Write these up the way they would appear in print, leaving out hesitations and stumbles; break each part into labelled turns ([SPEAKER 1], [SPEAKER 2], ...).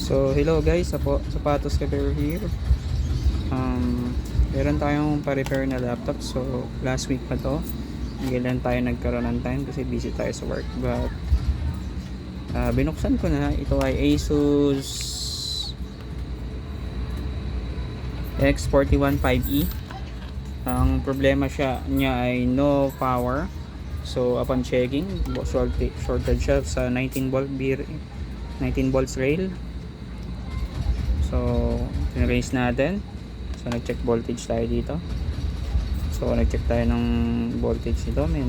[SPEAKER 1] So hello guys, Sapatos Repair here. Meron tayong pa-repair na laptop. So last week pa to. Ngayon tayo nagkaroon ng time kasi busy tayo sa work. But binuksan ko na. Ito ay Asus X41 5E. Ang problema niya ay no power. So upon checking, shorted siya sa 19 volts rail. So raise natin. So nag-check voltage tayo dito. So nag-check tayo ng voltage dito, may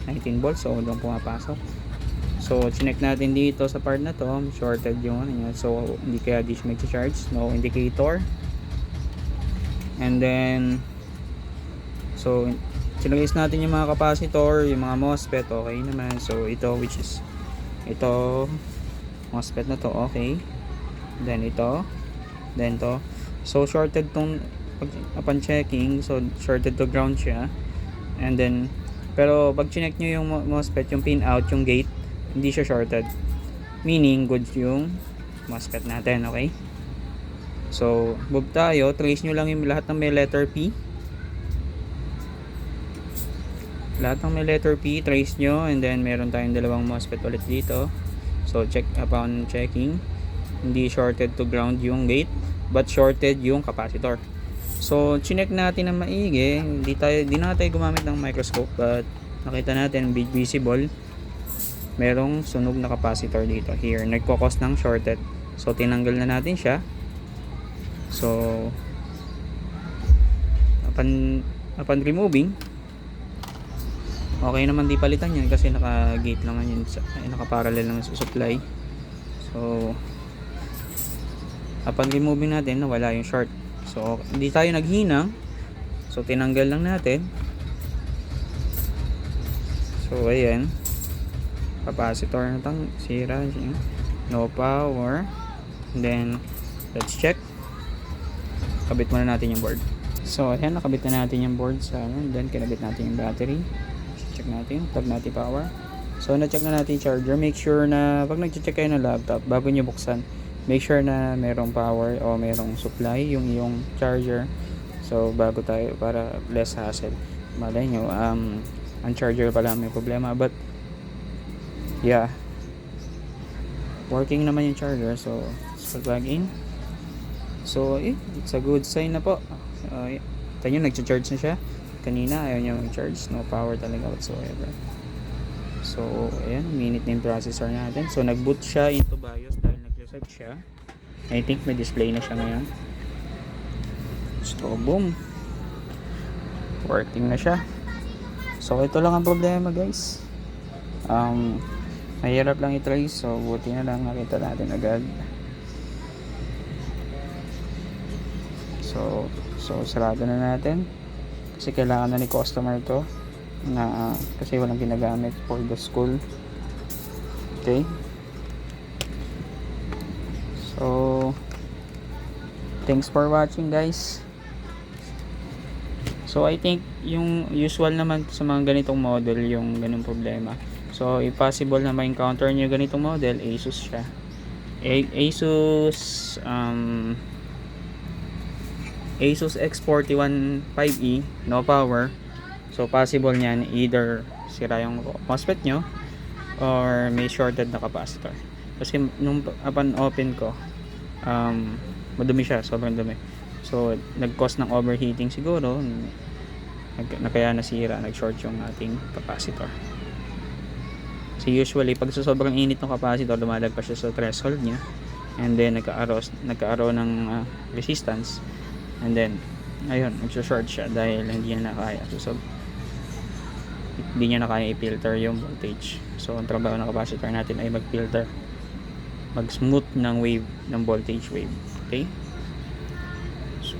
[SPEAKER 1] 19 volts, so doon pumapasok. So chinek natin dito sa part na to, shorted yung ano niya. So hindi kaya di siya mag-charge, no indicator. And then so chinagis natin yung mga capacitor, yung mga MOSFET, okay naman. So ito, which is ito MOSFET na to, okay. Then ito, then to. So shorted tong upon checking, so shorted to ground siya. And then pero pag chinek nyo yung MOSFET, yung pin out, yung gate, hindi siya shorted, meaning good yung MOSFET natin, okay. So move tayo, trace nyo lang yung lahat ng may letter P. Lahat ng may letter P, trace nyo. And then meron tayong dalawang MOSFET ulit dito. So check upon checking, hindi shorted to ground yung gate, but shorted yung capacitor. So chinek natin na maigi. Di na tayo gumamit ng microscope, but nakita natin visible merong sunog na capacitor dito. Here nagko-cause ng shorted. So tinanggal na natin siya. So upon removing, okay naman, di palitan yan kasi naka-gate lang yun, naka-parallel lang sa supply. So upon removing natin, nawala yung short. So hindi tayo naghinang, so tinanggal lang natin. So ayan, capacitor na tang sira, no power. And then let's check. Kabit muna natin yung board. So ayan, nakabit na natin yung board sa ano. Then kinabit natin yung battery. Check natin, plug natin power. So na-check na natin yung charger. Make sure na pag nag-check kayo ng laptop, bago nyo buksan, make sure na merong power o merong supply yung iyong charger. So bago tayo, para less hassle. Malay nyo, ang charger pala may problema, but yeah, working naman yung charger. So plug in. So it's a good sign na po. Ito nyo, nag-charge na siya. Kanina ayaw niya mag-charge, no power talaga whatsoever. So ayan, minute na yung processor natin. So nag-boot siya into BIOS dahil nag-reset siya. I think may display na siya ngayon. So boom, working na siya. So ito lang ang problema guys. Mahirap lang i-trace, so buti na lang nakita natin agad. So sarado na natin kasi kailangan na ni customer to na kasi walang ginagamit for the school. Okay, so thanks for watching guys. So I think yung usual naman sa mga ganitong model yung ganung problema. So if possible na ma-encounter nyo ganitong model, Asus siya. Asus X41 5E, no power. So possible niyan either sira yung MOSFET nyo or may shorted na capacitor. Kasi nung upon open ko, madumi siya, sobrang dumi. So nag-cause ng overheating siguro, kaya nasira, nag-short yung ating capacitor. So usually pag sobrang init ng capacitor, lumalagpas siya sa threshold niya, and then nagkaroon ng resistance, and then ayun, nag-short siya dahil hindi niya na kaya. So hindi niya na kaya i-filter yung voltage. So ang trabaho ng capacitor natin ay mag-filter, mag-smooth ng wave, ng voltage wave. Okay, so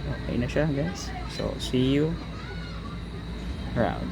[SPEAKER 1] okay na siya guys. So see you around.